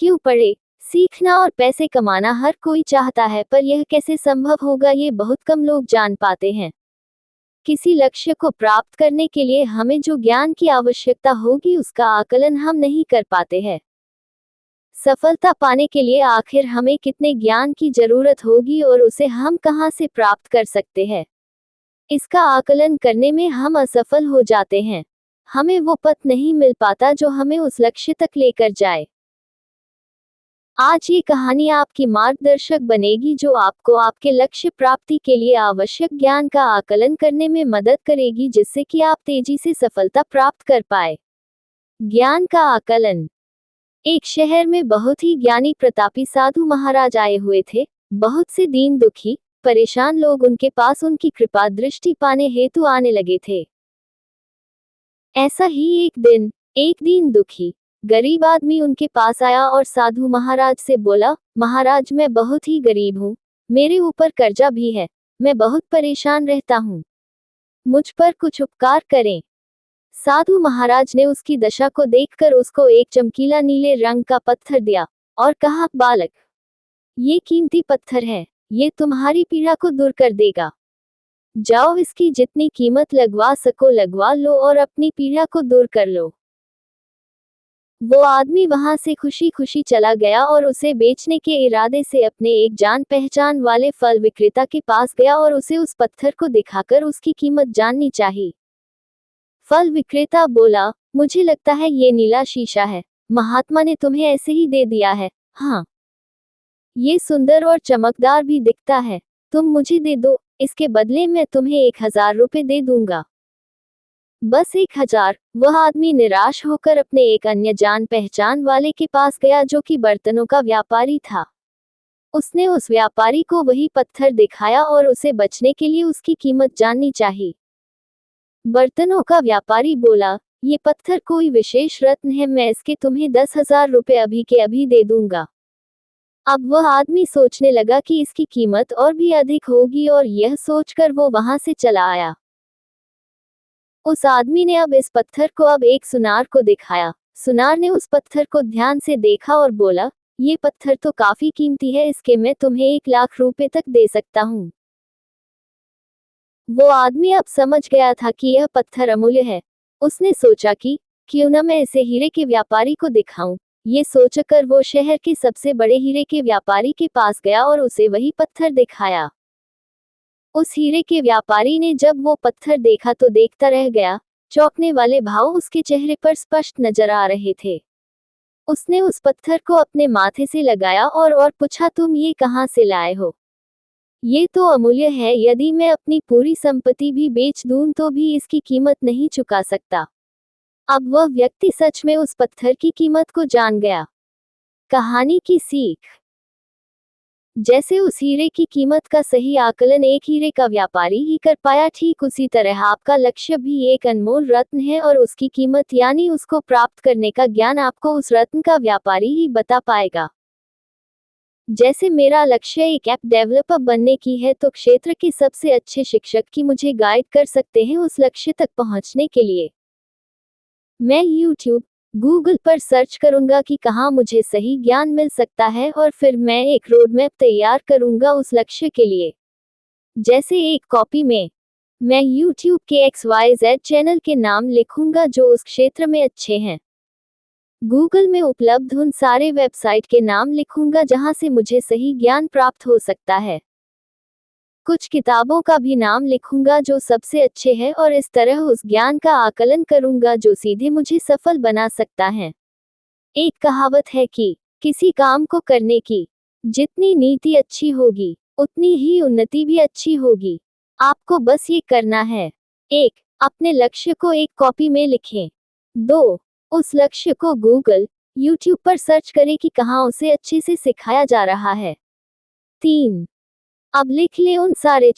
क्यों पढ़े? सीखना और पैसे कमाना हर कोई चाहता है, पर यह कैसे संभव होगा ये बहुत कम लोग जान पाते हैं। किसी लक्ष्य को प्राप्त करने के लिए हमें जो ज्ञान की आवश्यकता होगी उसका आकलन हम नहीं कर पाते हैं। सफलता पाने के लिए आखिर हमें कितने ज्ञान की जरूरत होगी और उसे हम कहाँ से प्राप्त कर सकते हैं, इसका आकलन करने में हम असफल हो जाते हैं। हमें वो पथ नहीं मिल पाता जो हमें उस लक्ष्य तक लेकर जाए। आज ये कहानी आपकी मार्गदर्शक बनेगी जो आपको आपके लक्ष्य प्राप्ति के लिए आवश्यक ज्ञान का आकलन करने में मदद करेगी, जिससे कि आप तेजी से सफलता प्राप्त कर पाए। ज्ञान का आकलन। एक शहर में बहुत ही ज्ञानी प्रतापी साधु महाराज आए हुए थे। बहुत से दीन दुखी परेशान लोग उनके पास उनकी कृपा दृष्टि पाने हेतु आने लगे थे। ऐसा ही एक दीन दुखी गरीब आदमी उनके पास आया और साधु महाराज से बोला, महाराज मैं बहुत ही गरीब हूँ, मेरे ऊपर कर्जा भी है, मैं बहुत परेशान रहता हूँ, मुझ पर कुछ उपकार करें। साधु महाराज ने उसकी दशा को देखकर उसको एक चमकीला नीले रंग का पत्थर दिया और कहा, बालक, ये कीमती पत्थर है, ये तुम्हारी पीड़ा को दूर कर देगा। जाओ इसकी जितनी कीमत लगवा सको लगवा लो और अपनी पीड़ा को दूर कर लो। वो आदमी वहां से खुशी खुशी चला गया और उसे बेचने के इरादे से अपने एक जान पहचान वाले फल विक्रेता के पास गया और उसे उस पत्थर को दिखाकर उसकी कीमत जाननी चाहिए। फल विक्रेता बोला, मुझे लगता है ये नीला शीशा है, महात्मा ने तुम्हें ऐसे ही दे दिया है। हाँ, ये सुंदर और चमकदार भी दिखता है, तुम मुझे दे दो, इसके बदले मैं तुम्हें 1000 रुपए दे दूंगा। बस 1000। वह आदमी निराश होकर अपने एक अन्य जान पहचान वाले के पास गया जो कि बर्तनों का व्यापारी था। उसने उस व्यापारी को वही पत्थर दिखाया और उसे बचने के लिए उसकी कीमत जाननी चाहिए। बर्तनों का व्यापारी बोला, ये पत्थर कोई विशेष रत्न है, मैं इसके तुम्हें 10,000 रुपए अभी के अभी दे दूंगा। अब वह आदमी सोचने लगा कि इसकी कीमत और भी अधिक होगी और यह सोचकर वो वहां से चला आया। उस आदमी ने अब इस पत्थर को अब एक सुनार को दिखाया। सुनार ने उस पत्थर को ध्यान से देखा और बोला, ये पत्थर तो काफी कीमती है, इसके मैं तुम्हें 1,00,000 रुपए तक दे सकता हूँ। वो आदमी अब समझ गया था कि यह पत्थर अमूल्य है। उसने सोचा कि क्यों न मैं इसे हीरे के व्यापारी को दिखाऊं। ये सोचकर वो शहर के सबसे बड़े हीरे के व्यापारी के पास गया और उसे वही पत्थर दिखाया। उस हीरे के व्यापारी ने जब वो पत्थर देखा तो देखता रह गया। चौंकने वाले भाव उसके चेहरे पर स्पष्ट नजर आ रहे थे। उसने उस पत्थर को अपने माथे से लगाया और पूछा, तुम ये कहाँ से लाए हो? ये तो अमूल्य है, यदि मैं अपनी पूरी संपत्ति भी बेच दूं तो भी इसकी कीमत नहीं चुका सकता। अब वह व्यक्ति सच में उस पत्थर की कीमत को जान गया। कहानी की सीख। जैसे उस हीरे की कीमत का सही आकलन एक हीरे का व्यापारी ही कर पाया, ठीक उसी तरह आपका लक्ष्य भी एक अनमोल रत्न है और उसकी कीमत यानी उसको प्राप्त करने का ज्ञान आपको उस रत्न का व्यापारी ही बता पाएगा। जैसे मेरा लक्ष्य एक ऐप डेवलपर बनने की है, तो क्षेत्र के सबसे अच्छे शिक्षक की मुझे गाइड कर सकते हैं उस लक्ष्य तक पहुंचने के लिए। मैं YouTube, गूगल पर सर्च करूंगा कि कहाँ मुझे सही ज्ञान मिल सकता है और फिर मैं एक रोड मैप तैयार करूंगा उस लक्ष्य के लिए। जैसे एक कॉपी में मैं YouTube के XYZ चैनल के नाम लिखूंगा जो उस क्षेत्र में अच्छे हैं। गूगल में उपलब्ध उन सारे वेबसाइट के नाम लिखूंगा जहां से मुझे सही ज्ञान प्राप्त हो सकता है। कुछ किताबों का भी नाम लिखूंगा जो सबसे अच्छे हैं और इस तरह उस ज्ञान का आकलन करूंगा जो सीधे मुझे सफल बना सकता है। एक कहावत है कि किसी काम को करने की जितनी नीति अच्छी होगी उतनी ही उन्नति भी अच्छी होगी। आपको बस ये करना है। 1. अपने लक्ष्य को एक कॉपी में लिखें। 2. उस लक्ष्य को गूगल, YouTube पर सर्च करें कि कहाँ उसे अच्छे से सिखाया जा रहा है। 3. अब लिख लें उन सारे